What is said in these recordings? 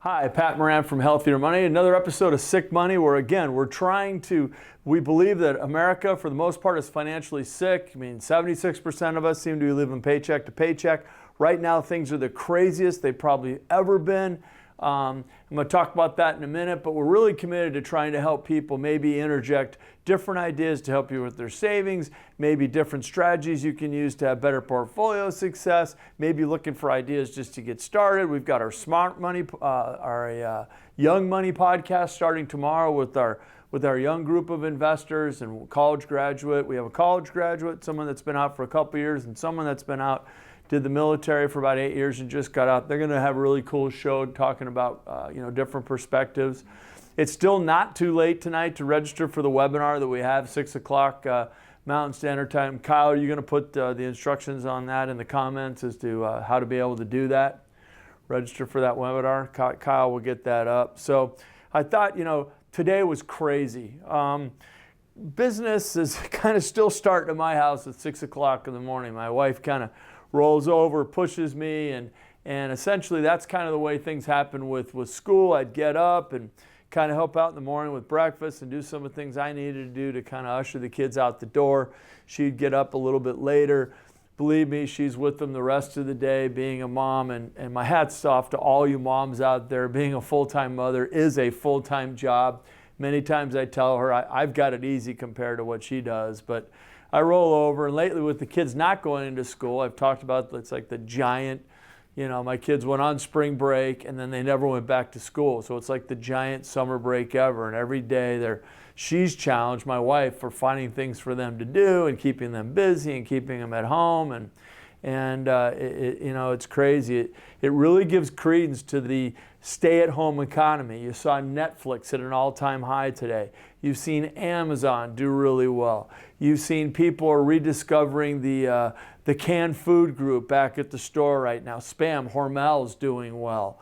Hi, Pat Moran from Healthier Money. Another episode of Sick Money where, again, we believe that America, for the most part, is financially sick. I mean, 76% of us seem to be living paycheck to paycheck. Right now, things are the craziest they've probably ever been. I'm going to talk about that in a minute, but we're really committed to trying to help people maybe interject different ideas to help you with their savings, maybe different strategies you can use to have better portfolio success, maybe looking for ideas just to get started. We've got our Smart Money, our Young Money podcast starting tomorrow with our young group of investors and college graduate. We have a college graduate, someone that's been out for a couple years, and someone that's been out, did the military for about 8 years and just got out. They're going to have a really cool show talking about different perspectives. It's still not too late tonight to register for the webinar that we have, 6 o'clock Mountain Standard Time. Kyle, are you going to put the instructions on that in the comments as to how to be able to do that? Register for that webinar. Kyle will get that up. So I thought, today was crazy. Business is kind of still starting at my house at 6 o'clock in the morning. My wife kind of rolls over, pushes me, and essentially that's kind of the way things happen with school. I'd get up and kind of help out in the morning with breakfast and do some of the things I needed to do to kind of usher the kids out the door. She'd get up a little bit later. Believe me, she's with them the rest of the day being a mom, and my hat's off to all you moms out there. Being a full-time mother is a full-time job. Many times I tell her I've got it easy compared to what she does, but I roll over, and lately with the kids not going into school, I've talked about it's like the giant, my kids went on spring break and then they never went back to school. So it's like the giant summer break ever. And every day she's challenged, my wife, for finding things for them to do and keeping them busy and keeping them at home. And it's crazy. It really gives credence to the stay-at-home economy. You saw Netflix at an all-time high today. You've seen Amazon do really well. You've seen people are rediscovering the canned food group back at the store right now. Spam, Hormel's doing well.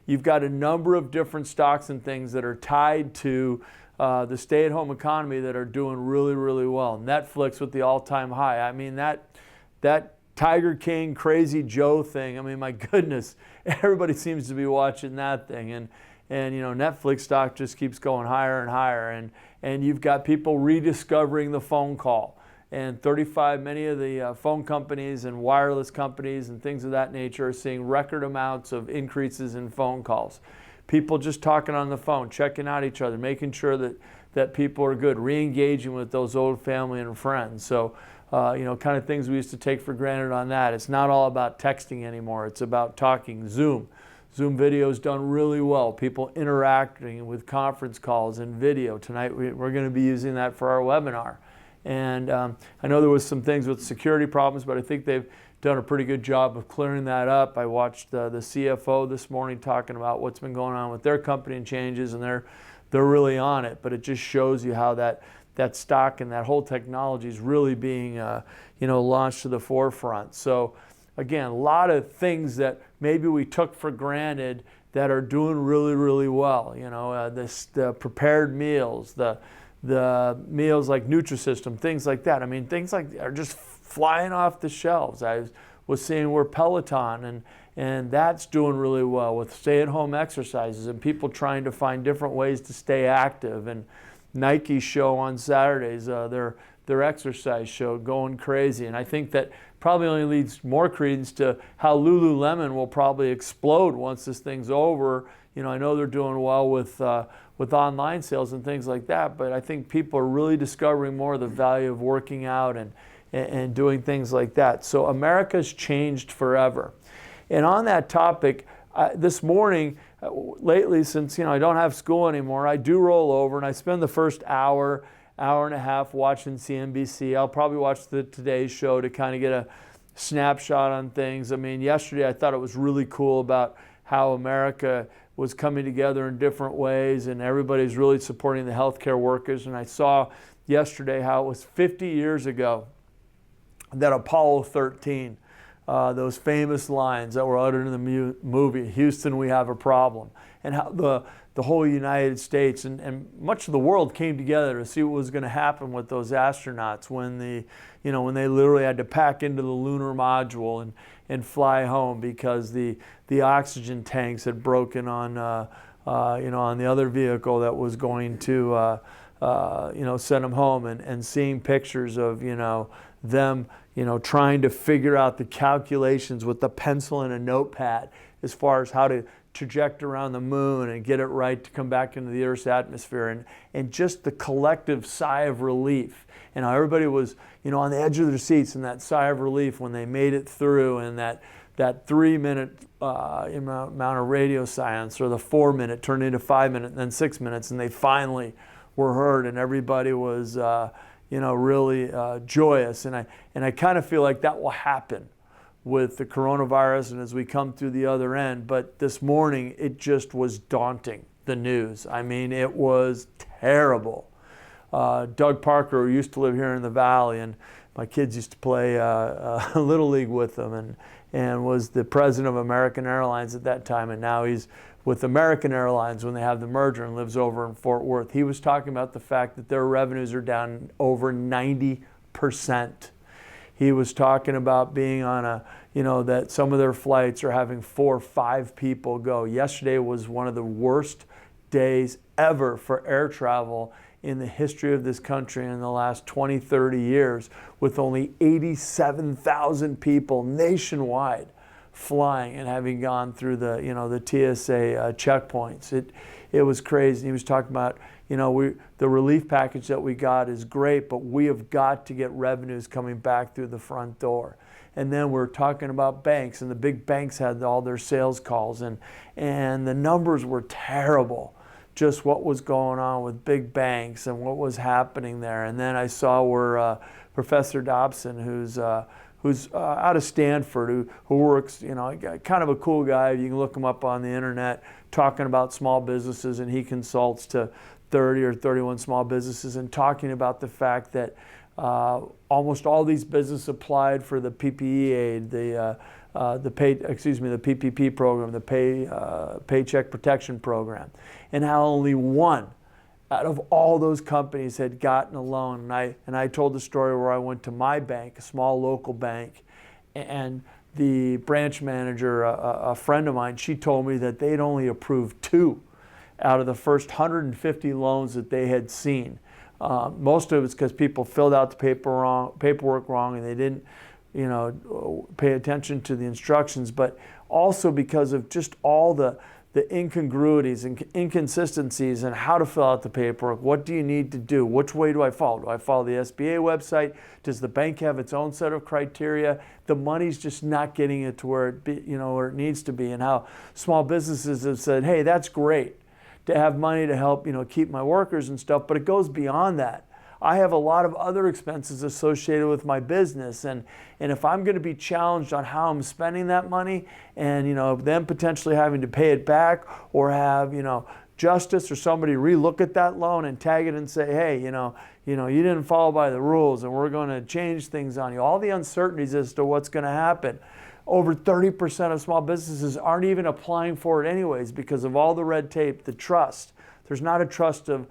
You've got a number of different stocks and things that are tied to the stay-at-home economy that are doing really, really well. Netflix with the all-time high. I mean, that Tiger King, Crazy Joe thing, I mean, my goodness, everybody seems to be watching that thing. And Netflix stock just keeps going higher and higher. And you've got people rediscovering the phone call. And many of the phone companies and wireless companies and things of that nature are seeing record amounts of increases in phone calls. People just talking on the phone, checking out each other, making sure that people are good, re-engaging with those old family and friends. So, kind of things we used to take for granted on that. It's not all about texting anymore. It's about talking. Zoom video's done really well. People interacting with conference calls and video. Tonight we're going to be using that for our webinar. And I know there was some things with security problems, but I think they've done a pretty good job of clearing that up. I watched the CFO this morning talking about what's been going on with their company and changes, and they're really on it. But it just shows you how that stock and that whole technology is really being launched to the forefront. So again, a lot of things that maybe we took for granted that are doing really, really well. The prepared meals, the meals like Nutrisystem, things like that. I mean, things like are just flying off the shelves. I was seeing where Peloton and that's doing really well with stay-at-home exercises and people trying to find different ways to stay active. And Nike's show on Saturdays, their exercise show, going crazy. And I think that probably only leads more credence to how Lululemon will probably explode once this thing's over. I know they're doing well with online sales and things like that, but I think people are really discovering more of the value of working out and doing things like that. So America's changed forever. And on that topic, this morning, lately, since I don't have school anymore, I do roll over and I spend the first hour and a half watching CNBC. I'll probably watch the Today Show to kind of get a snapshot on things. I mean, yesterday I thought it was really cool about how America was coming together in different ways and everybody's really supporting the healthcare workers. And I saw yesterday how it was 50 years ago that Apollo 13, those famous lines that were uttered in the movie, "Houston, we have a problem," and how the whole United States and much of the world came together to see what was going to happen with those astronauts when when they literally had to pack into the lunar module and fly home because the oxygen tanks had broken on on the other vehicle that was going to send them home, and seeing pictures of them trying to figure out the calculations with a pencil and a notepad as far as how to traject around the moon and get it right to come back into the Earth's atmosphere, and just the collective sigh of relief, and how everybody was on the edge of their seats, and that sigh of relief when they made it through, and that 3-minute amount of radio silence, or the 4-minute turned into 5 minutes and then 6 minutes, and they finally were heard, and everybody was really joyous. And I kind of feel like that will happen with the coronavirus and as we come through the other end. But this morning, it just was daunting, the news. I mean, it was terrible. Doug Parker, who used to live here in the Valley, and my kids used to play Little League with them, and was the president of American Airlines at that time, and now he's with American Airlines when they have the merger, and lives over in Fort Worth. He was talking about the fact that their revenues are down over 90%. He was talking about being on that some of their flights are having 4 or 5 people go. Yesterday was one of the worst days ever for air travel in the history of this country in the last 20, 30 years, with only 87,000 people nationwide flying and having gone through the TSA checkpoints. It was crazy. He was talking about the relief package that we got is great, but we have got to get revenues coming back through the front door. And then we're talking about banks, and the big banks had all their sales calls, and the numbers were terrible. Just what was going on with big banks and what was happening there. And then I saw where Professor Dobson, who's out of Stanford, who works, kind of a cool guy. You can look him up on the internet, talking about small businesses, and he consults to 30 or 31 small businesses, and talking about the fact that almost all these businesses applied for the PPE aid, the PPP program, the Paycheck Protection Program, and how only one out of all those companies had gotten a loan. And I told the story where I went to my bank, a small local bank, and the branch manager, a friend of mine, she told me that they'd only approved 2 out of the first 150 loans that they had seen. Most of it's because people filled out the paperwork wrong, and they didn't pay attention to the instructions, but also because of just all the incongruities and inconsistencies and how to fill out the paperwork. What do you need to do? Which way do I follow? Do I follow the SBA website? Does the bank have its own set of criteria? The money's just not getting it to where it needs to be, and how small businesses have said, hey, that's great to have money to help keep my workers and stuff, but it goes beyond that. I have a lot of other expenses associated with my business, and if I'm going to be challenged on how I'm spending that money, and them potentially having to pay it back, or have justice or somebody relook at that loan and tag it and say, hey, you didn't follow by the rules, and we're going to change things on you. All the uncertainties as to what's going to happen. Over 30% of small businesses aren't even applying for it anyways because of all the red tape, the trust. There's not a trust of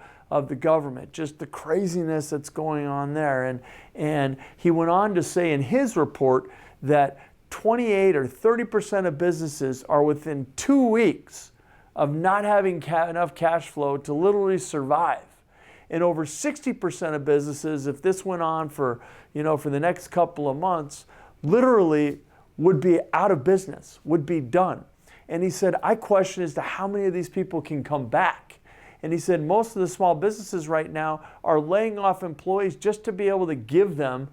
the government, just the craziness that's going on there. And he went on to say in his report that 28 or 30% of businesses are within 2 weeks of not having enough cash flow to literally survive. And over 60% of businesses, if this went on for the next couple of months, literally would be out of business, would be done. And he said, I question as to how many of these people can come back. And he said most of the small businesses right now are laying off employees just to be able to give them,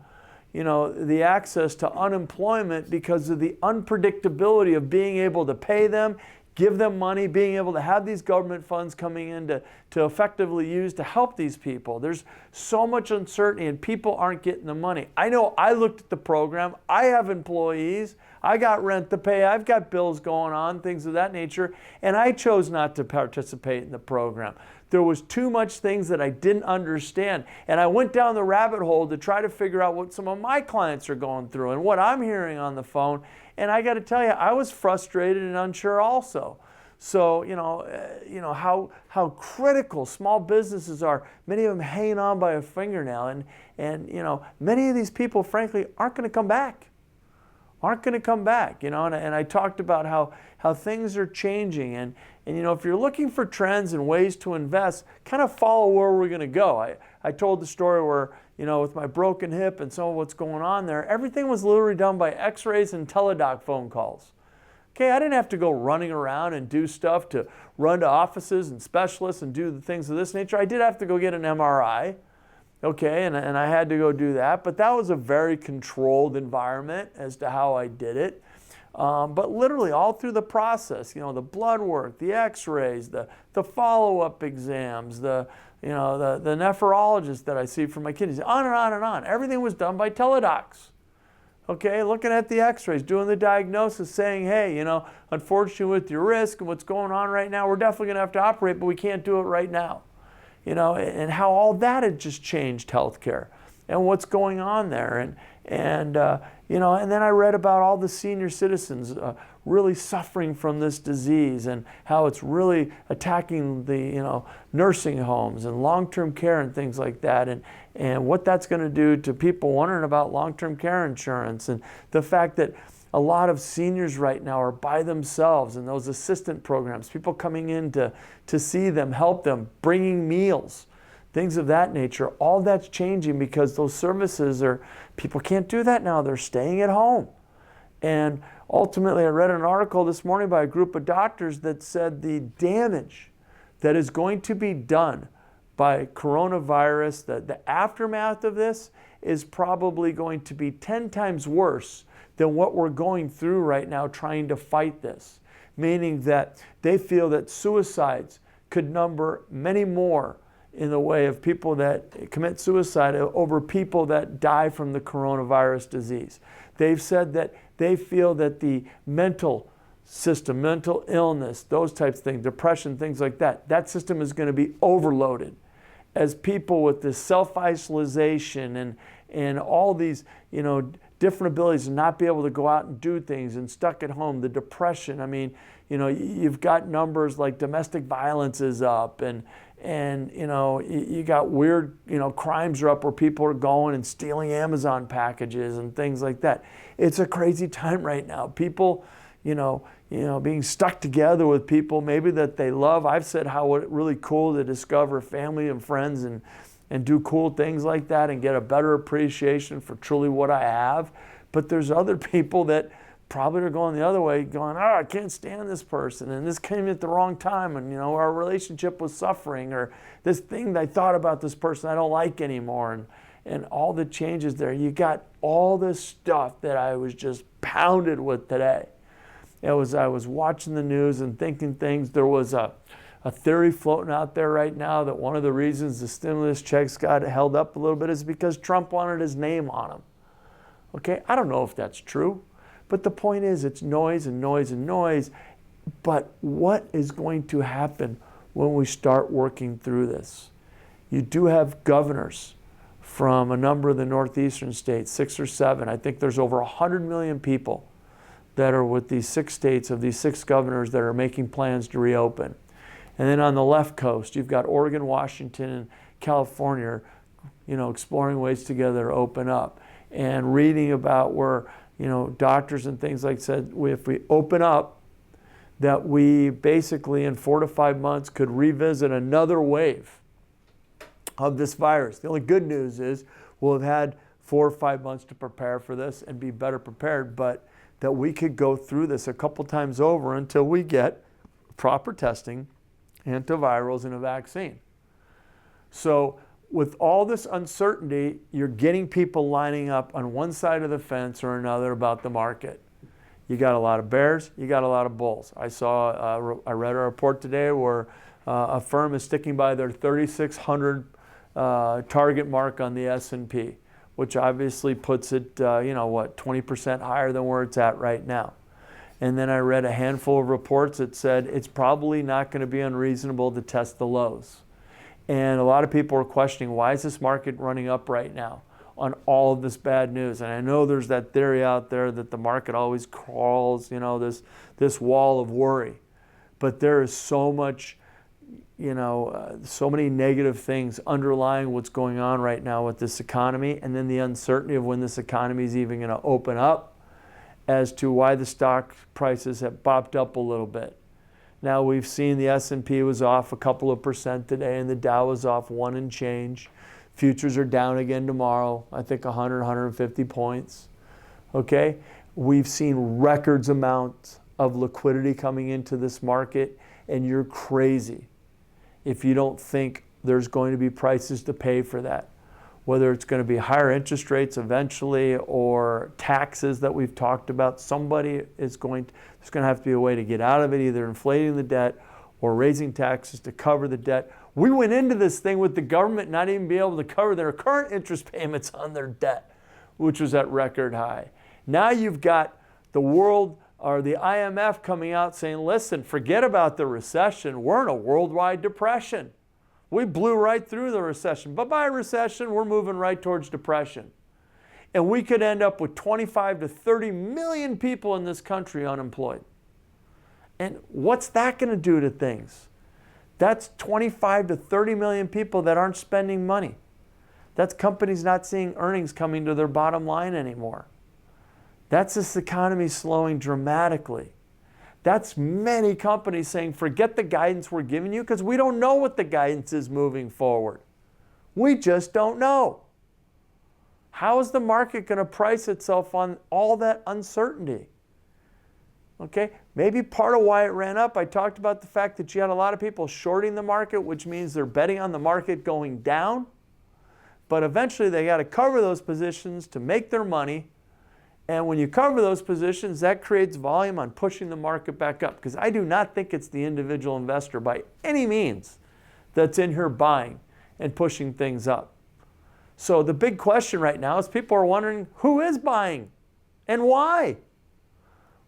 the access to unemployment because of the unpredictability of being able to pay them, give them money, being able to have these government funds coming in to effectively use to help these people. There's so much uncertainty, and people aren't getting the money. I know I looked at the program. I have employees. I got rent to pay. I've got bills going on, things of that nature, and I chose not to participate in the program. There was too much things that I didn't understand, and I went down the rabbit hole to try to figure out what some of my clients are going through and what I'm hearing on the phone, and I got to tell you, I was frustrated and unsure also. So, how critical small businesses are, many of them hanging on by a fingernail. And many of these people, frankly, aren't going to come back. And I talked about how things are changing. And if you're looking for trends and ways to invest, kind of follow where we're going to go. I told the story where, with my broken hip and some of what's going on there, everything was literally done by x-rays and teledoc phone calls. Okay, I didn't have to go running around and do stuff to run to offices and specialists and do the things of this nature. I did have to go get an MRI, okay, and I had to go do that, but that was a very controlled environment as to how I did it. But literally all through the process, the blood work, the x-rays, the follow-up exams, the nephrologist that I see for my kidneys, on and on and on. Everything was done by teledocs. Okay, looking at the x-rays, doing the diagnosis, saying, hey, unfortunately with your risk and what's going on right now, we're definitely going to have to operate, but we can't do it right now. And how all that had just changed healthcare and what's going on there. And then I read about all the senior citizens really suffering from this disease and how it's really attacking the nursing homes and long-term care and things like that, and what that's going to do to people wondering about long-term care insurance, and the fact that a lot of seniors right now are by themselves in those assistant programs, people coming in to see them, help them, bringing meals, things of that nature. All that's changing because those services people can't do that now. They're staying at home. And ultimately, I read an article this morning by a group of doctors that said the damage that is going to be done by coronavirus, the aftermath of this is probably going to be 10 times worse than what we're going through right now trying to fight this. Meaning that they feel that suicides could number many more in the way of people that commit suicide over people that die from the coronavirus disease. They've said that they feel that the mental system, mental illness, those types of things, depression, things like that, that system is going to be overloaded as people with this self-isolation and all these, different abilities to not be able to go out and do things and stuck at home, the depression. I mean, you've got numbers like domestic violence is up and you got weird, crimes are up where people are going and stealing Amazon packages and things like that. It's a crazy time right now. People, being stuck together with people maybe that they love. I've said how it's really cool to discover family and friends and do cool things like that and get a better appreciation for truly what I have. But there's other people that probably are going the other way, going, I can't stand this person, and this came at the wrong time, and our relationship was suffering, or this thing that I thought about this person I don't like anymore, and all the changes there. You got all this stuff that I was just pounded with today. I was watching the news and thinking things. There was a theory floating out there right now that one of the reasons the stimulus checks got held up a little bit is because Trump wanted his name on them. Okay, I don't know if that's true. But the point is, it's noise and noise and noise. But what is going to happen when we start working through this? You do have governors from a number of the northeastern states, 6 or 7. I think there's over 100 million people that are with these 6 states of these 6 governors that are making plans to reopen. And then on the left coast, you've got Oregon, Washington, and California, exploring ways together to open up. And reading about where doctors and things like said, if we open up, that we basically in 4 to 5 months could revisit another wave of this virus. The only good news is we'll have had 4 or 5 months to prepare for this and be better prepared, but that we could go through this a couple times over until we get proper testing, antivirals, and a vaccine. So with all this uncertainty, you're getting people lining up on one side of the fence or another about the market. You got a lot of bears, you got a lot of bulls. I read a report today where a firm is sticking by their 3,600 target mark on the S&P, which obviously puts it, 20% higher than where it's at right now. And then I read a handful of reports that said it's probably not going to be unreasonable to test the lows. And a lot of people are questioning, why is this market running up right now on all of this bad news? And I know there's that theory out there that the market always crawls, this wall of worry. but there is so much, so many negative things underlying what's going on right now with this economy, and then the uncertainty of when this economy is even going to open up as to why the stock prices have popped up a little bit. Now we've seen the S&P was off a couple of percent today, and the Dow was off 1 and change. Futures are down again tomorrow, I think 100, 150 points. Okay? We've seen records amounts of liquidity coming into this market, and you're crazy if you don't think there's going to be prices to pay for that. Whether it's going to be higher interest rates eventually or taxes that we've talked about, there's going to have to be a way to get out of it, either inflating the debt or raising taxes to cover the debt. We went into this thing with the government not even being able to cover their current interest payments on their debt, which was at record high. Now you've got the world or the IMF coming out saying, listen, forget about the recession. We're in a worldwide depression. We blew right through the recession. Bye-bye recession, we're moving right towards depression. And we could end up with 25 to 30 million people in this country unemployed. And what's that going to do to things? That's 25 to 30 million people that aren't spending money. That's companies not seeing earnings coming to their bottom line anymore. That's this economy slowing dramatically. That's many companies saying, forget the guidance we're giving you because we don't know what the guidance is moving forward. We just don't know. How is the market going to price itself on all that uncertainty? Okay, maybe part of why it ran up, I talked about the fact that you had a lot of people shorting the market, which means they're betting on the market going down. But eventually they got to cover those positions to make their money. And when you cover those positions, that creates volume on pushing the market back up. Because I do not think it's the individual investor by any means that's in here buying and pushing things up. So the big question right now is people are wondering who is buying and why?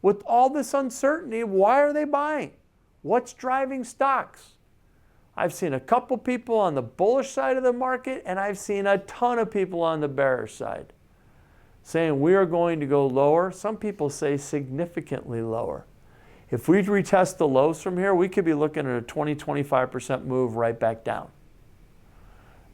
With all this uncertainty, why are they buying? What's driving stocks? I've seen a couple people on the bullish side of the market, and I've seen a ton of people on the bearish side saying we are going to go lower. Some people say significantly lower. If we retest the lows from here, we could be looking at a 20-25% move right back down.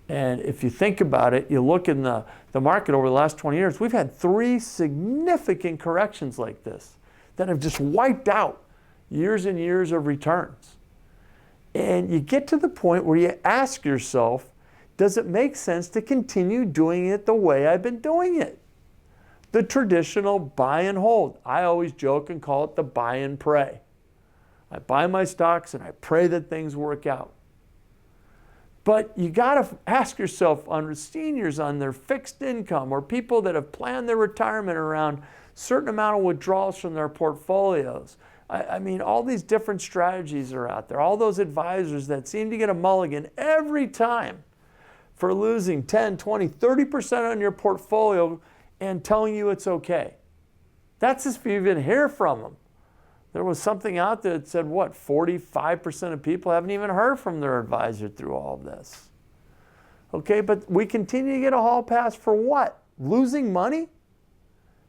And if you think about it, you look in the market over the last 20 years, we've had 3 significant corrections like this that have just wiped out years and years of returns. And you get to the point where you ask yourself, does it make sense to continue doing it the way I've been doing it? The traditional buy and hold. I always joke and call it the buy and pray. I buy my stocks and I pray that things work out. But you got to ask yourself, on seniors on their fixed income or people that have planned their retirement around certain amount of withdrawals from their portfolios. I mean, all these different strategies are out there. All those advisors that seem to get a mulligan every time for losing 10, 20, 30% on your portfolio and telling you it's okay. That's if you even hear from them. There was something out there that said, 45% of people haven't even heard from their advisor through all of this. Okay, but we continue to get a hall pass for what? Losing money?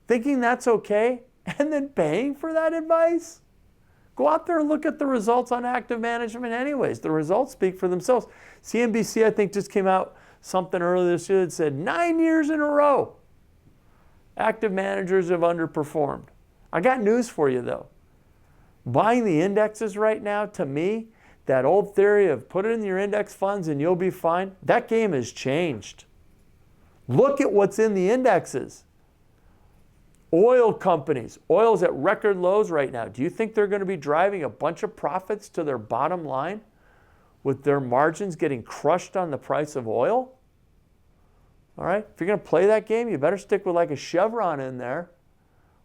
Thinking that's okay? And then paying for that advice? Go out there and look at the results on active management anyways. The results speak for themselves. CNBC, I think, just came out something earlier this year that said 9 years in a row, active managers have underperformed. I got news for you, though. Buying the indexes right now, to me, that old theory of put it in your index funds and you'll be fine, that game has changed. Look at what's in the indexes. Oil companies, oil's at record lows right now. Do you think they're going to be driving a bunch of profits to their bottom line with their margins getting crushed on the price of oil? All right, if you're going to play that game, you better stick with like a Chevron in there.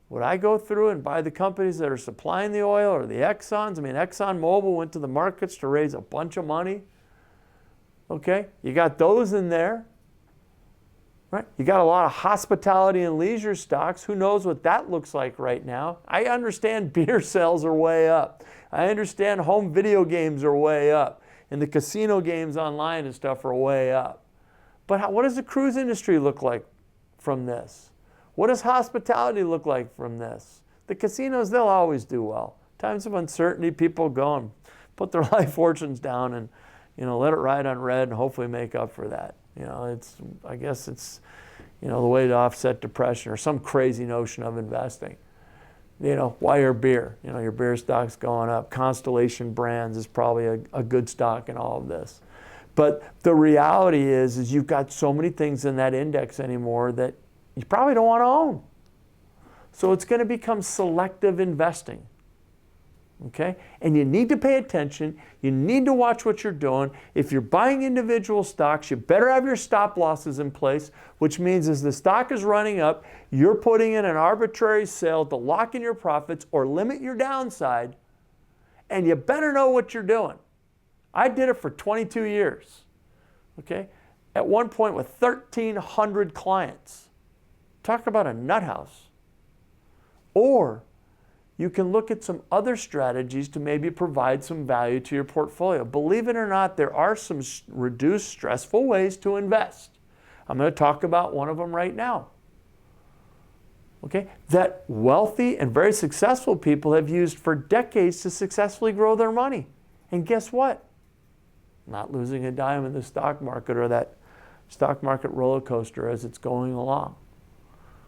Would I go through and buy the companies that are supplying the oil or the Exxons? I mean, ExxonMobil went to the markets to raise a bunch of money. Okay, you got those in there. Right? You got a lot of hospitality and leisure stocks. Who knows what that looks like right now? I understand beer sales are way up. I understand home video games are way up. And the casino games online and stuff are way up. But what does the cruise industry look like from this? What does hospitality look like from this? The casinos, they'll always do well. Times of uncertainty, people go and put their life fortunes down and, let it ride on red and hopefully make up for that. I guess it's, the way to offset depression or some crazy notion of investing. Why your beer? Your beer stock's going up. Constellation Brands is probably a good stock in all of this. But the reality is you've got so many things in that index anymore that you probably don't want to own. So it's going to become selective investing. Okay? And you need to pay attention. You need to watch what you're doing. If you're buying individual stocks, you better have your stop losses in place, which means as the stock is running up, you're putting in an arbitrary sale to lock in your profits or limit your downside, and you better know what you're doing. I did it for 22 years. Okay? At one point with 1,300 clients. Talk about a nut house. Or you can look at some other strategies to maybe provide some value to your portfolio. Believe it or not, there are some reduced stressful ways to invest. I'm going to talk about one of them right now. Okay? That wealthy and very successful people have used for decades to successfully grow their money. And guess what? Not losing a dime in the stock market or that stock market roller coaster as it's going along.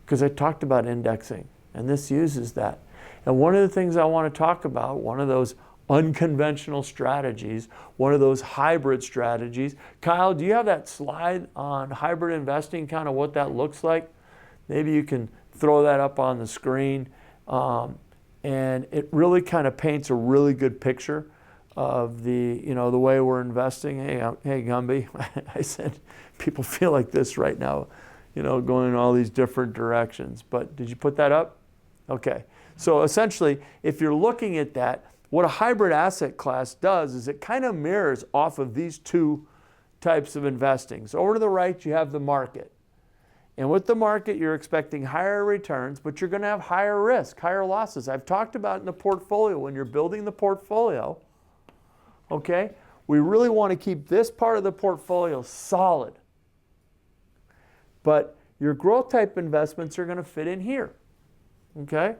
Because I talked about indexing, and this uses that. And one of the things I want to talk about, one of those unconventional strategies, one of those hybrid strategies. Kyle, do you have that slide on hybrid investing, kind of what that looks like? Maybe you can throw that up on the screen. And it really kind of paints a really good picture of the way we're investing. Hey Gumby, I said people feel like this right now, going in all these different directions. But did you put that up? Okay. So essentially, if you're looking at that, what a hybrid asset class does is it kind of mirrors off of these two types of investing. So over to the right, you have the market. And with the market, you're expecting higher returns, but you're going to have higher risk, higher losses. I've talked about in the portfolio, when you're building the portfolio, okay, we really want to keep this part of the portfolio solid. But your growth type investments are going to fit in here, okay?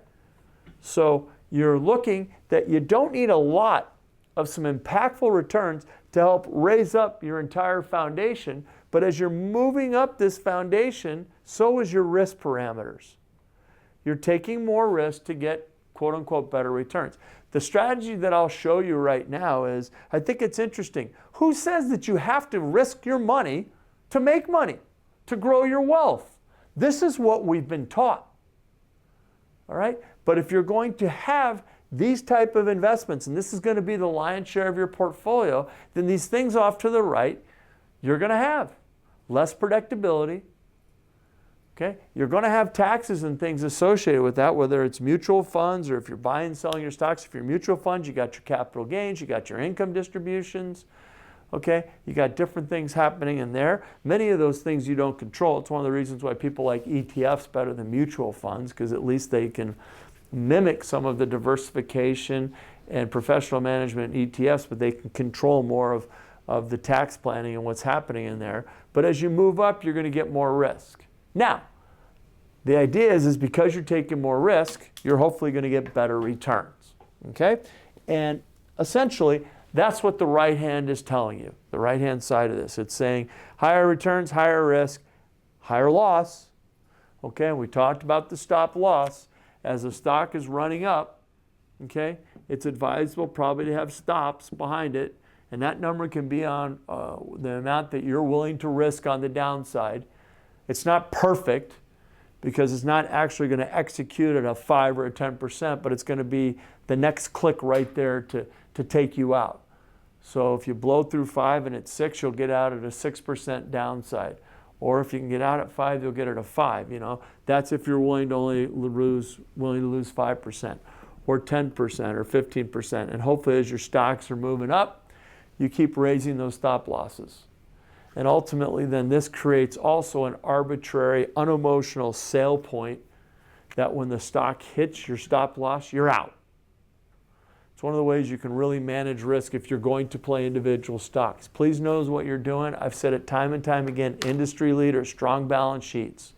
So you're looking that you don't need a lot of some impactful returns to help raise up your entire foundation, but as you're moving up this foundation, so is your risk parameters. You're taking more risk to get quote unquote better returns. The strategy that I'll show you right now is, I think it's interesting. Who says that you have to risk your money to make money, to grow your wealth? This is what we've been taught. All right? But if you're going to have these type of investments, and this is going to be the lion's share of your portfolio, then these things off to the right, you're going to have less predictability. Okay? You're going to have taxes and things associated with that, whether it's mutual funds or if you're buying and selling your stocks. If you're mutual funds, you got your capital gains, you got your income distributions. Okay? You got different things happening in there. Many of those things you don't control. It's one of the reasons why people like ETFs better than mutual funds, because at least they can mimic some of the diversification and professional management in ETFs, but they can control more of the tax planning and what's happening in there. But as you move up, you're going to get more risk. Now, the idea is because you're taking more risk, you're hopefully going to get better returns. Okay? And essentially, that's what the right hand is telling you, the right hand side of this. It's saying higher returns, higher risk, higher loss. Okay, and we talked about the stop loss. As the stock is running up, okay, it's advisable probably to have stops behind it, and that number can be on the amount that you're willing to risk on the downside. It's not perfect because it's not actually going to execute at a 5 or a 10%, but it's going to be the next click right there to take you out. So if you blow through 5 and it's 6, you'll get out at a 6% downside. Or if you can get out at 5, you'll get it at 5. That's if you're willing to lose 5%, or 10%, or 15%. And hopefully, as your stocks are moving up, you keep raising those stop losses. And ultimately, then this creates also an arbitrary, unemotional sale point that when the stock hits your stop loss, you're out. It's one of the ways you can really manage risk if you're going to play individual stocks. Please know what you're doing. I've said it time and time again, industry leaders, strong balance sheets.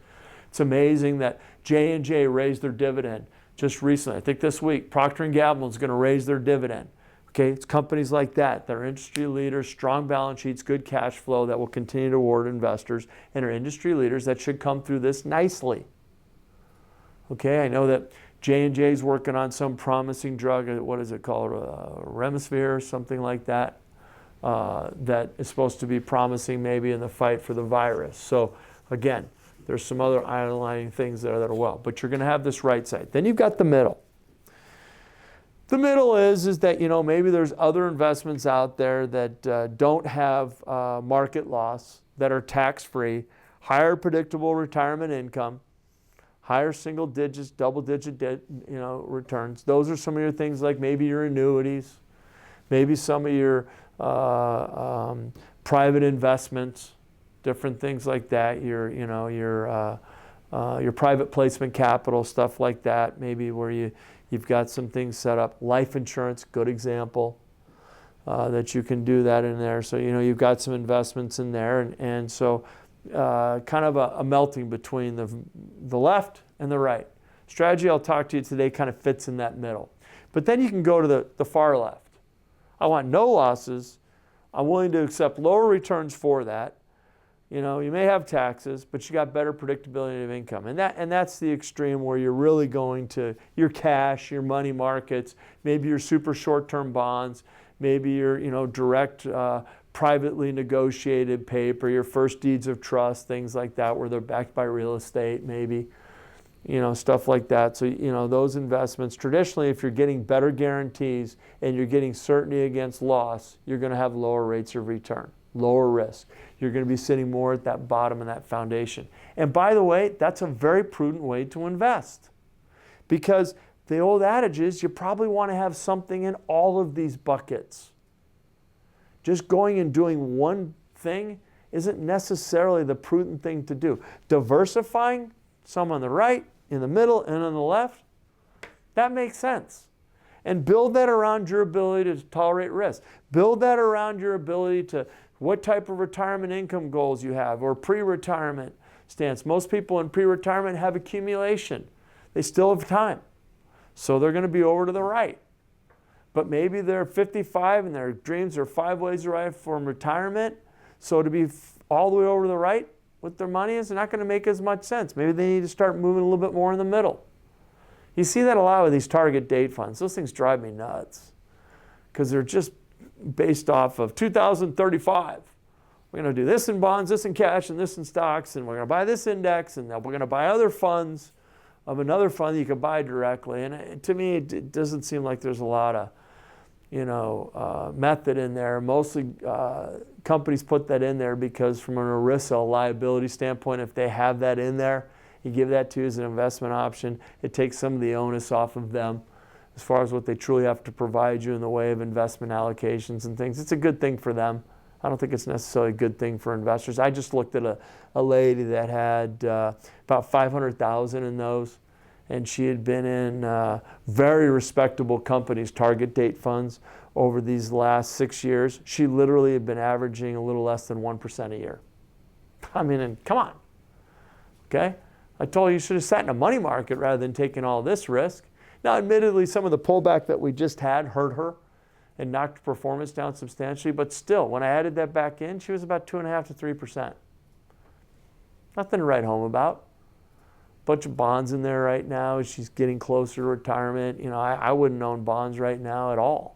It's amazing that J&J raised their dividend just recently. I think this week, Procter & Gamble is going to raise their dividend. Okay, it's companies like that are industry leaders, strong balance sheets, good cash flow that will continue to reward investors, and are industry leaders that should come through this nicely. Okay, I know that J&J is working on some promising drug, what is it called, Remdesivir or something like that, that is supposed to be promising maybe in the fight for the virus. So again, there's some other underlying things there that are well, but you're going to have this right side. Then you've got the middle. The middle is that, you know, maybe there's other investments out there that don't have market loss, that are tax-free, higher predictable retirement income, higher single digits, double digit returns. Those are some of your things like maybe your annuities, maybe some of your private investments, different things like that. Your private placement capital, stuff like that. Maybe where you've got some things set up. Life insurance, good example, that you can do that in there. So you know you've got some investments in there, and so kind of a melting between the left and the right. Strategy I'll talk to you today kind of fits in that middle. But then you can go to the far left. I want no losses. I'm willing to accept lower returns for that. You know, you may have taxes, but you got better predictability of income. And that's the extreme where you're really going to your cash, your money markets, maybe your super short-term bonds, maybe your, you know, direct privately negotiated paper, your first deeds of trust, things like that where they're backed by real estate, maybe, you know, stuff like that. So, you know, those investments, traditionally, if you're getting better guarantees and you're getting certainty against loss, you're going to have lower rates of return, lower risk. You're going to be sitting more at that bottom of that foundation. And by the way, that's a very prudent way to invest, because the old adage is you probably want to have something in all of these buckets. Just going and doing one thing isn't necessarily the prudent thing to do. Diversifying, some on the right, in the middle, and on the left, that makes sense. And build that around your ability to tolerate risk. Build that around your ability to what type of retirement income goals you have, or pre-retirement stance. Most people in pre-retirement have accumulation. They still have time. So they're going to be over to the right. But maybe they're 55 and their dreams are 5 ways right from retirement. So to be all the way over to the right with their money is not going to make as much sense. Maybe they need to start moving a little bit more in the middle. You see that a lot with these target date funds. Those things drive me nuts because they're just based off of 2035. We're going to do this in bonds, this in cash, and this in stocks, and we're going to buy this index, and we're going to buy other funds of another fund you can buy directly. And to me, it doesn't seem like there's a lot of, method in there. Mostly companies put that in there because from an ERISA liability standpoint, if they have that in there, you give that to you as an investment option, it takes some of the onus off of them as far as what they truly have to provide you in the way of investment allocations and things. It's a good thing for them. I don't think it's necessarily a good thing for investors. I just looked at a lady that had about $500,000 in those, and she had been in very respectable companies, target date funds, over these last 6 years. She literally had been averaging a little less than 1% a year. I mean, and come on, okay? I told you should have sat in a money market rather than taking all this risk. Now, admittedly, some of the pullback that we just had hurt her and knocked performance down substantially, but still, when I added that back in, she was about 2.5% to 3%. Nothing to write home about. Bunch of bonds in there right now. She's getting closer to retirement. You know, I wouldn't own bonds right now at all.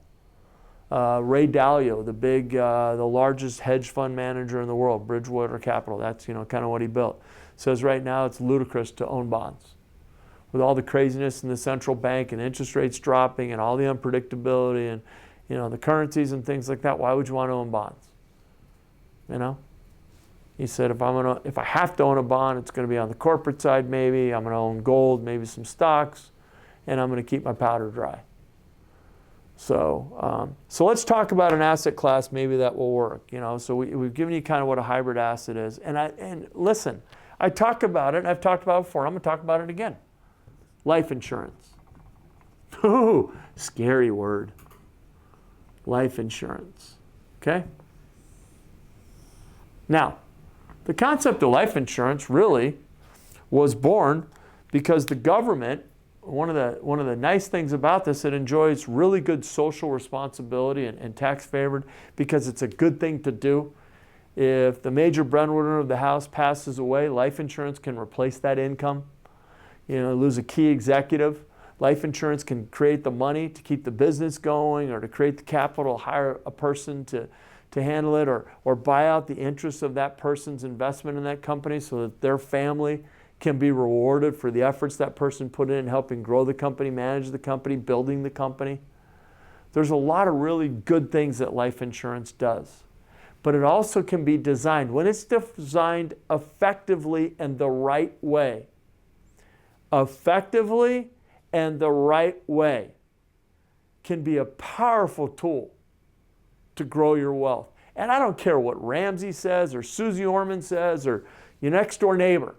Ray Dalio, the largest hedge fund manager in the world, Bridgewater Capital, that's, kind of what he built, says right now it's ludicrous to own bonds. With all the craziness in the central bank and interest rates dropping and all the unpredictability and, the currencies and things like that, why would you want to own bonds? He said, if I have to own a bond, it's going to be on the corporate side maybe. I'm going to own gold, maybe some stocks, and I'm going to keep my powder dry. So let's talk about an asset class maybe that will work. So we've given you kind of what a hybrid asset is. And listen, I talk about it, and I've talked about it before, and I'm going to talk about it again. Life insurance. Ooh, scary word. Life insurance. Okay? Now, the concept of life insurance really was born because the government, one of the nice things about this, it enjoys really good social responsibility and tax favored because it's a good thing to do. If the major breadwinner of the house passes away, life insurance can replace that income. Lose a key executive. Life insurance can create the money to keep the business going or to create the capital, hire a person to handle it, or buy out the interests of that person's investment in that company so that their family can be rewarded for the efforts that person put in helping grow the company, manage the company, building the company. There's a lot of really good things that life insurance does. But it also can be designed, when it's designed effectively and the right way, effectively and the right way, can be a powerful tool to grow your wealth. And I don't care what Ramsey says or Susie Orman says or your next door neighbor.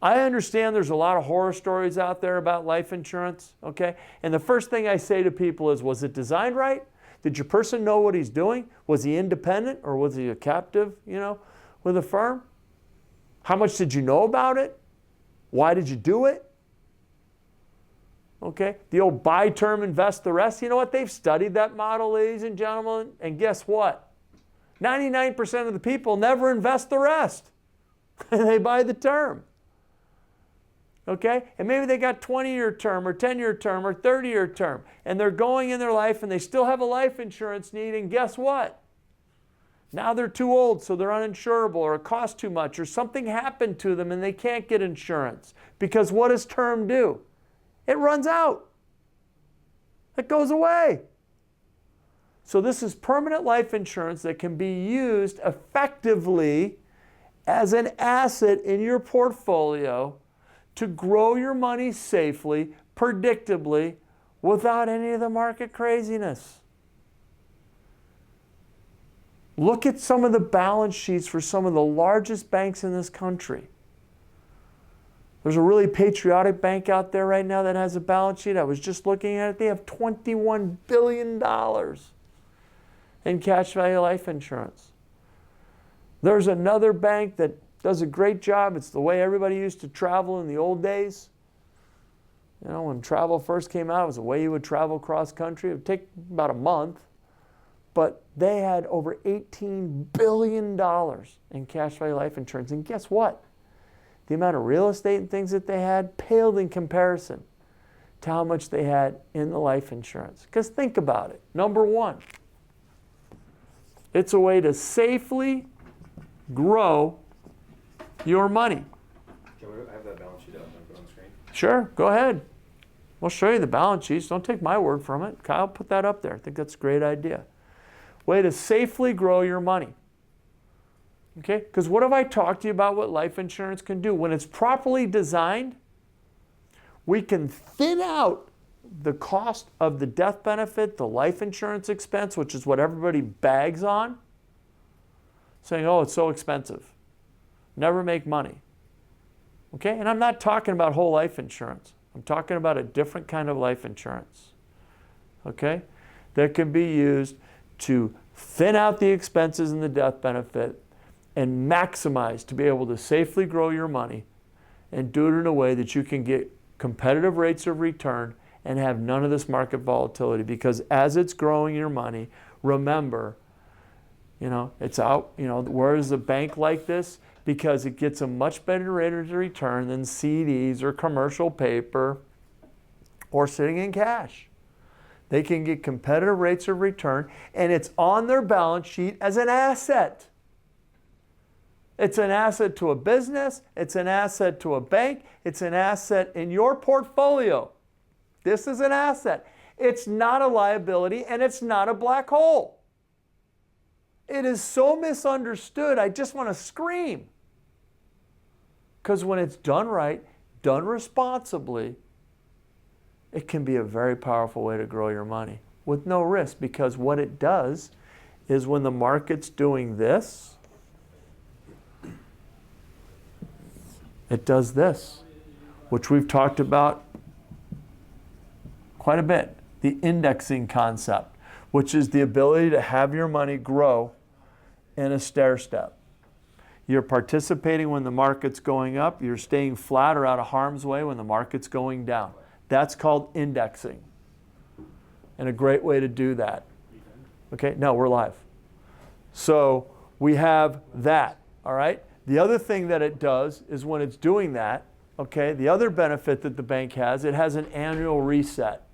I understand there's a lot of horror stories out there about life insurance, okay? And the first thing I say to people is, was it designed right? Did your person know what he's doing? Was he independent or was he a captive, with a firm? How much did you know about it? Why did you do it? Okay, the old buy term, invest the rest. You know what? They've studied that model, ladies and gentlemen, and guess what? 99% of the people never invest the rest. They buy the term. Okay, and maybe they got 20-year term or 10-year term or 30-year term, and they're going in their life and they still have a life insurance need, and guess what? Now they're too old, so they're uninsurable, or it costs too much, or something happened to them and they can't get insurance. Because what does term do? It runs out. It goes away. So this is permanent life insurance that can be used effectively as an asset in your portfolio to grow your money safely, predictably, without any of the market craziness. Look at some of the balance sheets for some of the largest banks in this country. There's a really patriotic bank out there right now that has a balance sheet. I was just looking at it. They have $21 billion in cash value life insurance. There's another bank that does a great job. It's the way everybody used to travel in the old days. When travel first came out, it was the way you would travel cross country. It would take about a month. But they had over $18 billion in cash value life insurance. And guess what? The amount of real estate and things that they had paled in comparison to how much they had in the life insurance. Because think about it. Number one, it's a way to safely grow your money. Can I have that balance sheet up and put it on the screen? Sure, go ahead. We'll show you the balance sheets. Don't take my word from it. Kyle, put that up there. I think that's a great idea. Way to safely grow your money. Okay? Because what have I talked to you about what life insurance can do? When it's properly designed, we can thin out the cost of the death benefit, the life insurance expense, which is what everybody bags on, saying, oh, it's so expensive. Never make money. Okay? And I'm not talking about whole life insurance. I'm talking about a different kind of life insurance. Okay? That can be used to thin out the expenses and the death benefit and maximize to be able to safely grow your money and do it in a way that you can get competitive rates of return and have none of this market volatility. Because as it's growing your money, remember, it's out, where is a bank like this? Because it gets a much better rate of return than CDs or commercial paper or sitting in cash. They can get competitive rates of return, and it's on their balance sheet as an asset. It's an asset to a business. It's an asset to a bank. It's an asset in your portfolio. This is an asset. It's not a liability, and it's not a black hole. It is so misunderstood, I just want to scream. Because when it's done right, done responsibly, it can be a very powerful way to grow your money with no risk. Because what it does is when the market's doing this, it does this, which we've talked about quite a bit, the indexing concept, which is the ability to have your money grow in a stair step. You're participating when the market's going up. You're staying flat or out of harm's way when the market's going down. That's called indexing. And a great way to do that. Okay, no, we're live. So we have that, all right? The other thing that it does is when it's doing that, okay, the other benefit that the bank has, it has an annual reset.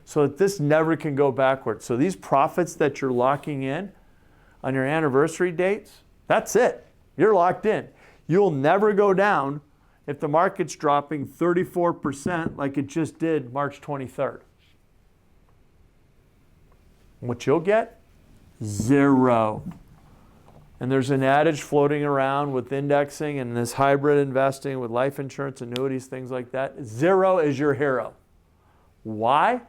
So that this never can go backwards. So these profits that you're locking in on your anniversary dates, that's it. You're locked in. You'll never go down if the market's dropping 34% like it just did March 23rd. What you'll get? Zero. And there's an adage floating around with indexing and this hybrid investing with life insurance, annuities, things like that. Zero is your hero. Why?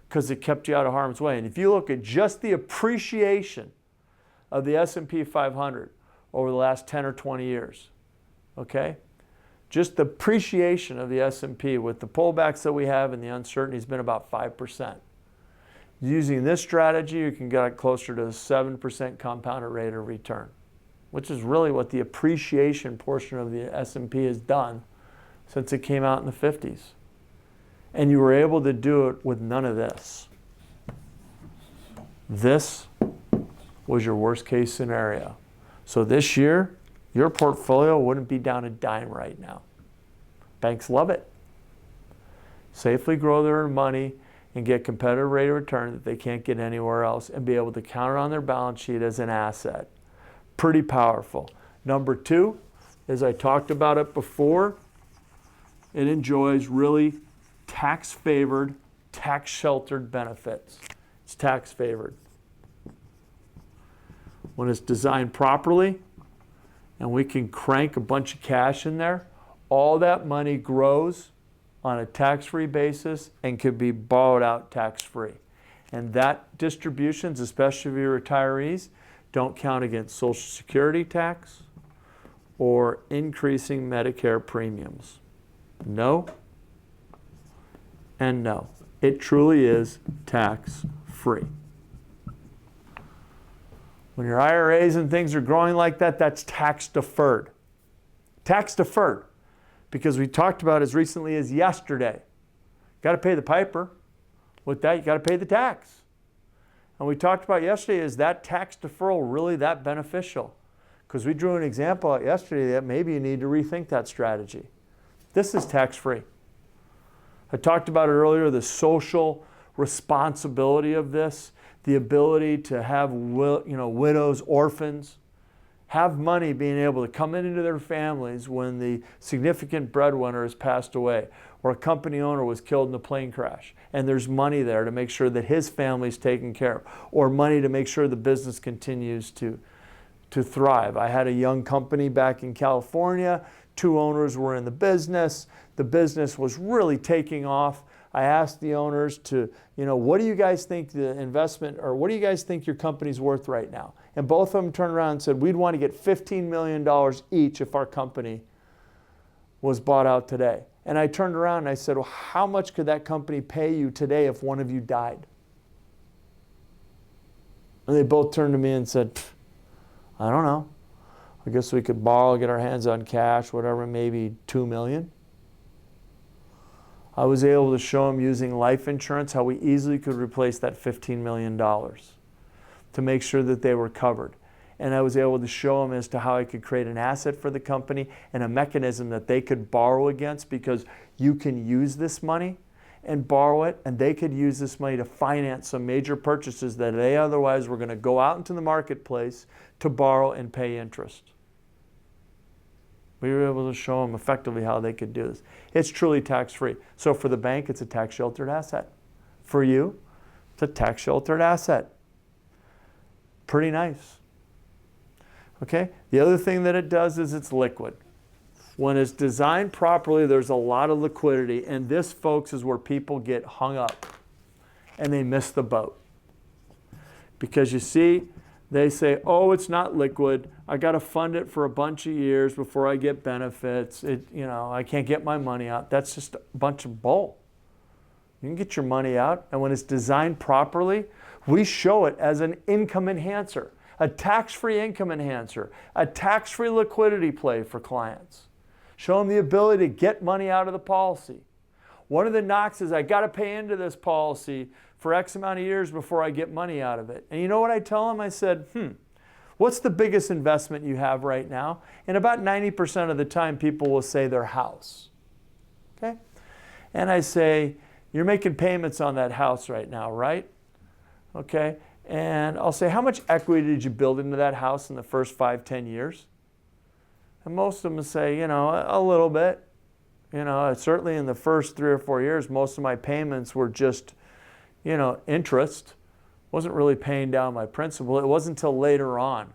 Because it kept you out of harm's way. And if you look at just the appreciation of the S&P 500 over the last 10 or 20 years, okay? Just the appreciation of the S&P with the pullbacks that we have and the uncertainty has been about 5%. Using this strategy, you can get closer to a 7% compounded rate of return, which is really what the appreciation portion of the S&P has done since it came out in the 50s. And you were able to do it with none of this. This was your worst case scenario. So this year, your portfolio wouldn't be down a dime right now. Banks love it. Safely grow their money and get competitive rate of return that they can't get anywhere else and be able to count it on their balance sheet as an asset. Pretty powerful. Number two, as I talked about it before, it enjoys really tax-favored, tax-sheltered benefits. It's tax-favored. When it's designed properly and we can crank a bunch of cash in there, all that money grows on a tax-free basis and could be borrowed out tax-free. And that distributions, especially if you're retirees, don't count against Social Security tax or increasing Medicare premiums. No and no. It truly is tax-free. When your IRAs and things are growing like that, that's tax-deferred. Tax-deferred. Because we talked about as recently as yesterday. Got to pay the piper. With that, you got to pay the tax. And we talked about yesterday, is that tax deferral really that beneficial? Because we drew an example out yesterday that maybe you need to rethink that strategy. This is tax-free. I talked about it earlier, the social responsibility of this, the ability to have widows, orphans, have money being able to come into their families when the significant breadwinner has passed away or a company owner was killed in a plane crash. And there's money there to make sure that his family's taken care of, or money to make sure the business continues to thrive. I had a young company back in California. 2 owners were in the business. The business was really taking off. I asked the owners to, what do you guys think the investment, or what do you guys think your company's worth right now? And both of them turned around and said, we'd want to get $15 million each if our company was bought out today. And I turned around and I said, well, how much could that company pay you today if one of you died? And they both turned to me and said, I don't know. I guess we could borrow, get our hands on cash, whatever, maybe $2 million. I was able to show them using life insurance how we easily could replace that $15 million to make sure that they were covered. And I was able to show them as to how I could create an asset for the company and a mechanism that they could borrow against, because you can use this money and borrow it, and they could use this money to finance some major purchases that they otherwise were going to go out into the marketplace to borrow and pay interest. We were able to show them effectively how they could do this. It's truly tax-free. So for the bank, it's a tax-sheltered asset. For you, it's a tax-sheltered asset. Pretty nice. Okay? The other thing that it does is it's liquid. When it's designed properly, there's a lot of liquidity. And this, folks, is where people get hung up and they miss the boat. Because you see, they say, oh, it's not liquid. I got to fund it for a bunch of years before I get benefits. I can't get my money out. That's just a bunch of bull. You can get your money out, and when it's designed properly, we show it as an income enhancer. a tax-free income enhancer, a tax-free liquidity play for clients. Show them the ability to get money out of the policy. One of the knocks is I got to pay into this policy for X amount of years before I get money out of it. And you know what I tell them? I said, what's the biggest investment you have right now? And about 90% of the time people will say their house. Okay? And I say, you're making payments on that house right now, right? Okay? And I'll say, how much equity did you build into that house in the first 5, 10 years? And most of them will say, a little bit. Certainly in the first 3 or 4 years, most of my payments were just, interest. Wasn't really paying down my principal. It wasn't until later on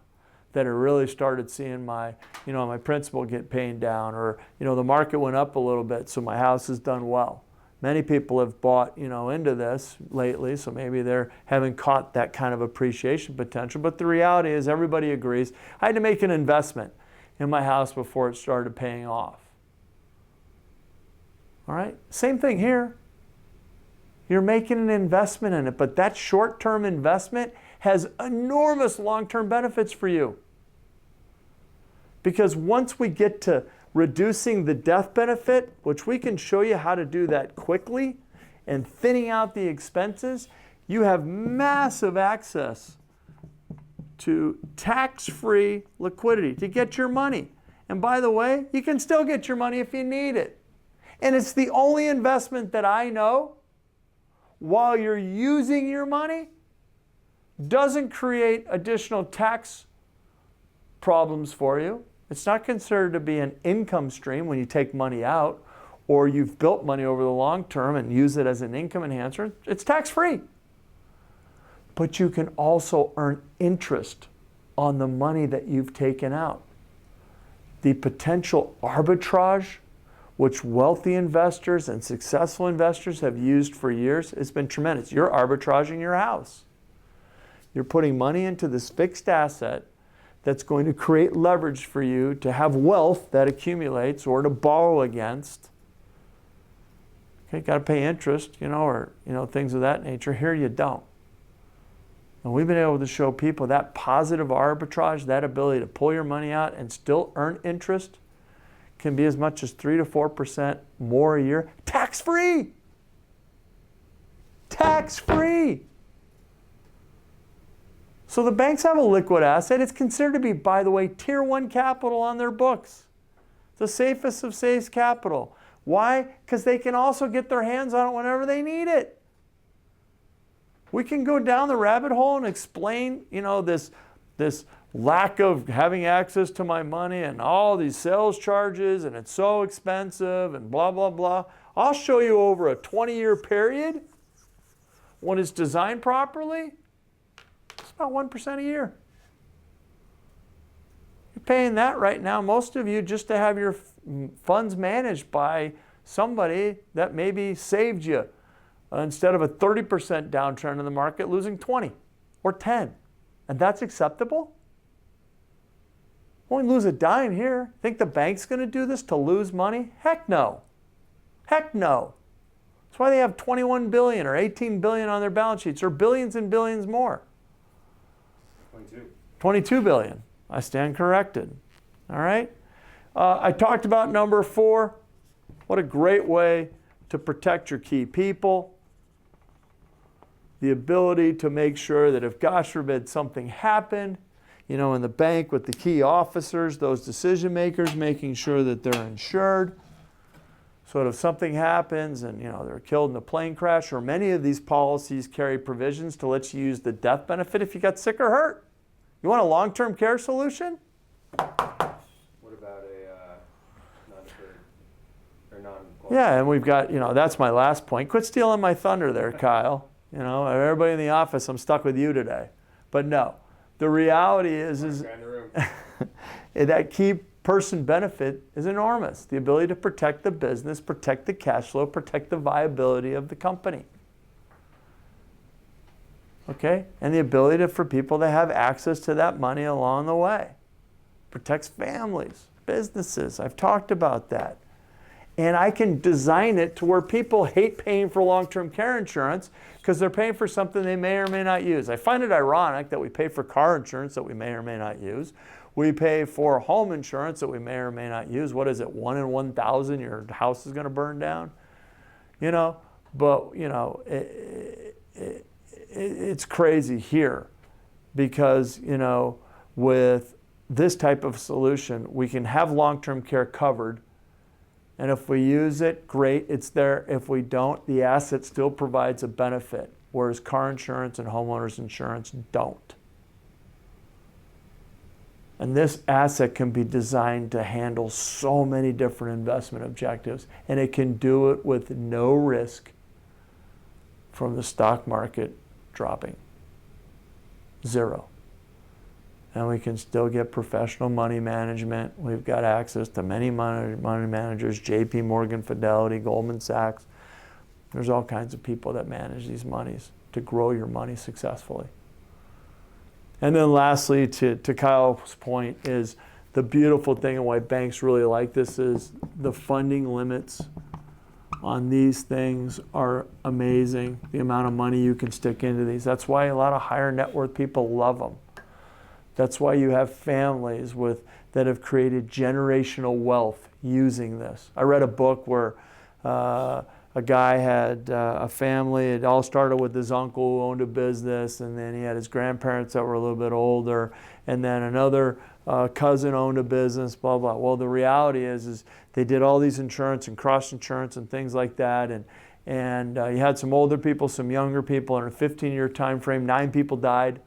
that I really started seeing my, my principal get paid down, or, the market went up a little bit, so my house has done well. Many people have bought, into this lately, so maybe they haven't caught that kind of appreciation potential. But the reality is, everybody agrees, I had to make an investment in my house before it started paying off. All right? Same thing here. You're making an investment in it, but that short-term investment has enormous long-term benefits for you. Because once we get to reducing the death benefit, which we can show you how to do that quickly, and thinning out the expenses, you have massive access to tax-free liquidity to get your money. And by the way, you can still get your money if you need it. And it's the only investment that I know, while you're using your money, doesn't create additional tax problems for you. It's not considered to be an income stream when you take money out, or you've built money over the long term and use it as an income enhancer. It's tax-free. But you can also earn interest on the money that you've taken out. The potential arbitrage, which wealthy investors and successful investors have used for years, has been tremendous. You're arbitraging your house. You're putting money into this fixed asset that's going to create leverage for you to have wealth that accumulates or to borrow against. Okay, got to pay interest, or things of that nature. Here you don't. And we've been able to show people that positive arbitrage, that ability to pull your money out and still earn interest, can be as much as 3 to 4% more a year, tax-free. Tax-free. So the banks have a liquid asset. It's considered to be, by the way, Tier 1 capital on their books. The safest of safe capital. Why? Because they can also get their hands on it whenever they need it. We can go down the rabbit hole and explain, this lack of having access to my money and all these sales charges, and it's so expensive and blah, blah, blah. I'll show you over a 20-year period, when it's designed properly, it's about 1% a year. You're paying that right now, most of you, just to have your funds managed by somebody that maybe saved you instead of a 30% downturn in the market, losing 20 or 10. And that's acceptable? Won't lose a dime here. Think the bank's going to do this to lose money? Heck no. Heck no. That's why they have 21 billion or 18 billion on their balance sheets, or billions and billions more. 22 billion. I stand corrected. All right? I talked about number 4. What a great way to protect your key people. The ability to make sure that if, gosh forbid, something happened, in the bank with the key officers, those decision makers, making sure that they're insured. So that if something happens and, they're killed in a plane crash, or many of these policies carry provisions to let you use the death benefit if you got sick or hurt. You want a long-term care solution? What about a non-deferred or non-qualified? Yeah, and we've got, that's my last point. Quit stealing my thunder there, Kyle. Everybody in the office, I'm stuck with you today. But no, the reality is that key person benefit is enormous. The ability to protect the business, protect the cash flow, protect the viability of the company. Okay? And the ability for people to have access to that money along the way. Protects families, businesses. I've talked about that. And I can design it to where people hate paying for long-term care insurance because they're paying for something they may or may not use. I find it ironic that we pay for car insurance that we may or may not use. We pay for home insurance that we may or may not use. What is it, 1 in 1,000 your house is going to burn down? You know, but, you know, it's crazy here because, you know, with this type of solution, we can have long-term care covered. And if we use it, great, it's there. If we don't, the asset still provides a benefit, whereas car insurance and homeowners insurance don't. And this asset can be designed to handle so many different investment objectives, and it can do it with no risk from the stock market dropping. Zero. And we can still get professional money management. We've got access to many money managers, JP Morgan, Fidelity, Goldman Sachs. There's all kinds of people that manage these monies to grow your money successfully. And then lastly, to Kyle's point, is the beautiful thing and why banks really like this is the funding limits on these things are amazing. The amount of money you can stick into these. That's why a lot of higher net worth people love them. That's why you have families that have created generational wealth using this. I read a book where a guy had a family. It all started with his uncle who owned a business, and then he had his grandparents that were a little bit older, and then another cousin owned a business, blah, blah. Well, the reality is they did all these insurance and cross insurance and things like that, and you had some older people, some younger people. In a 15-year time frame, 9 people died.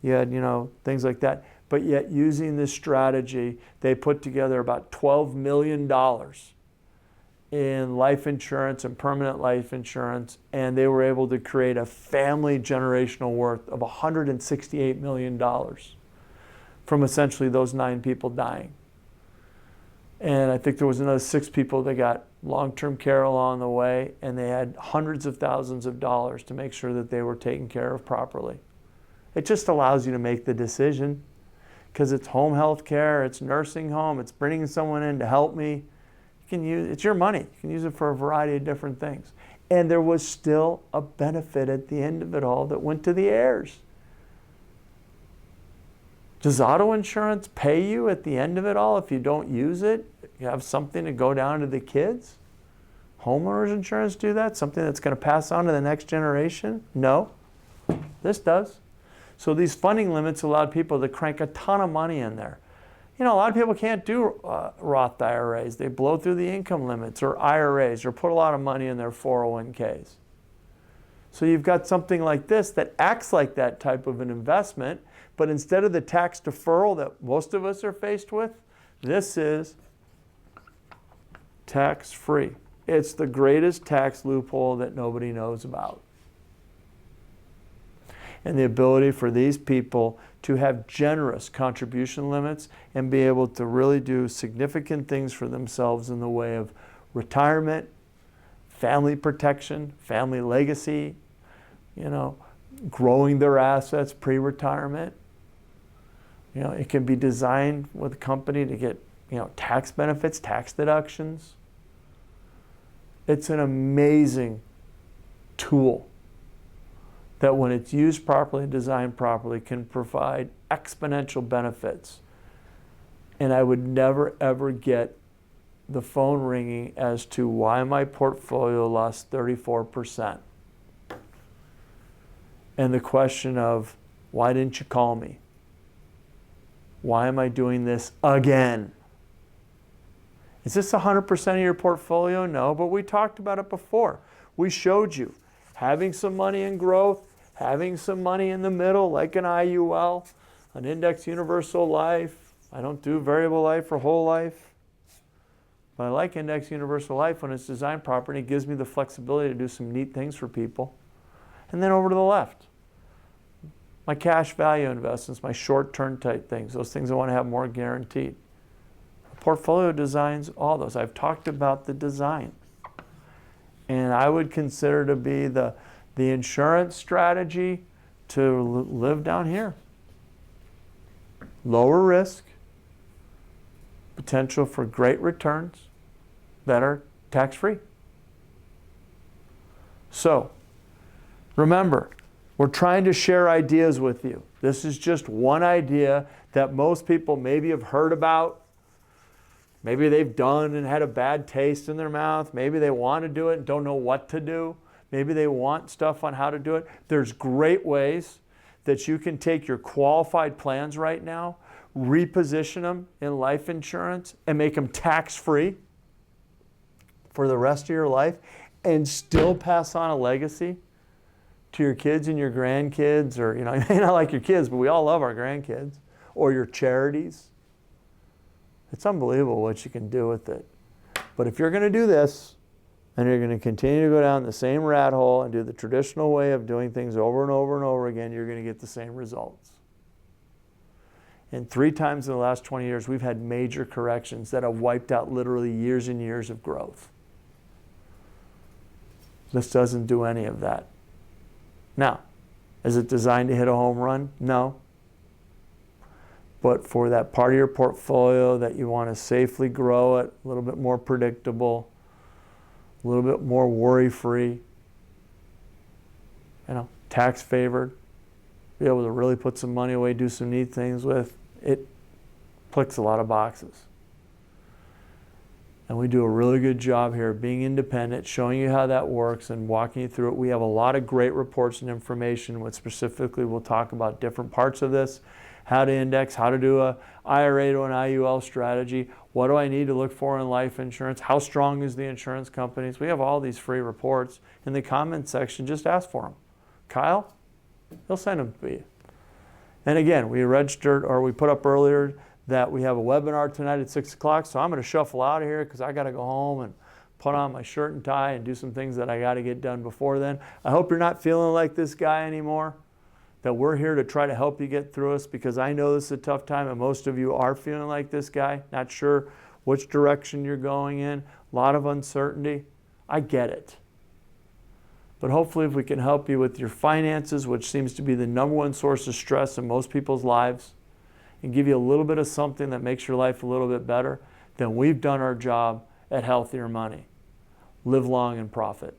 You had, you know, things like that. But yet using this strategy, they put together about $12 million in life insurance and permanent life insurance, and they were able to create a family generational worth of $168 million from essentially those 9 people dying. And I think there was another 6 people that got long-term care along the way, and they had hundreds of thousands of dollars to make sure that they were taken care of properly. It just allows you to make the decision because it's home health care, it's nursing home, it's bringing someone in to help me. You can use, it's your money. You can use it for a variety of different things. And there was still a benefit at the end of it all that went to the heirs. Does auto insurance pay you at the end of it all if you don't use it? You have something to go down to the kids? Homeowners insurance do that? Something that's going to pass on to the next generation? No. This does. So these funding limits allowed people to crank a ton of money in there. You know, a lot of people can't do Roth IRAs. They blow through the income limits, or IRAs, or put a lot of money in their 401ks. So you've got something like this that acts like that type of an investment, but instead of the tax deferral that most of us are faced with, this is tax-free. It's the greatest tax loophole that nobody knows about. And the ability for these people to have generous contribution limits and be able to really do significant things for themselves in the way of retirement, family protection, family legacy, you know, growing their assets pre-retirement. You know, it can be designed with a company to get, you know, tax benefits, tax deductions. It's an amazing tool that when it's used properly and designed properly can provide exponential benefits. And I would never ever get the phone ringing as to why my portfolio lost 34%. And the question of, why didn't you call me? Why am I doing this again? Is this 100% of your portfolio? No, but we talked about it before. We showed you having some money in growth, having some money in the middle, like an IUL, an index universal life. I don't do variable life or whole life, but I like index universal life when it's designed properly. It gives me the flexibility to do some neat things for people. And then over to the left, my cash value investments, my short-term type things, those things I want to have more guaranteed. Portfolio designs, all those. I've talked about the design. And I would consider to be the insurance strategy to live down here. Lower risk, potential for great returns, that are tax-free. So, remember, we're trying to share ideas with you. This is just one idea that most people maybe have heard about. Maybe they've done and had a bad taste in their mouth. Maybe they want to do it and don't know what to do. Maybe they want stuff on how to do it. There's great ways that you can take your qualified plans right now, reposition them in life insurance, and make them tax-free for the rest of your life, and still pass on a legacy to your kids and your grandkids, or, you may not like your kids, but we all love our grandkids, or your charities. It's unbelievable what you can do with it. But if you're going to do this, and you're going to continue to go down the same rat hole and do the traditional way of doing things over and over and over again, you're going to get the same results. And 3 times in the last 20 years, we've had major corrections that have wiped out literally years and years of growth. This doesn't do any of that. Now, is it designed to hit a home run? No. But for that part of your portfolio that you want to safely grow it, a little bit more predictable, a little bit more worry-free, tax favored, be able to really put some money away, do some neat things with, it clicks a lot of boxes. And we do a really good job here of being independent, showing you how that works and walking you through it. We have a lot of great reports and information, which specifically we'll talk about different parts of this, how to index, how to do a IRA to an IUL strategy, what do I need to look for in life insurance, how strong is the insurance companies. We have all these free reports. In the comments section, just ask for them. Kyle, he'll send them to you. And again, we put up earlier that we have a webinar tonight at 6 o'clock, so I'm going to shuffle out of here because I got to go home and put on my shirt and tie and do some things that I got to get done before then. I hope you're not feeling like this guy anymore, that we're here to try to help you get through this, because I know this is a tough time and most of you are feeling like this guy, not sure which direction you're going in, a lot of uncertainty. I get it. But hopefully if we can help you with your finances, which seems to be the #1 source of stress in most people's lives, and give you a little bit of something that makes your life a little bit better, then we've done our job at Healthier Money. Live long and profit.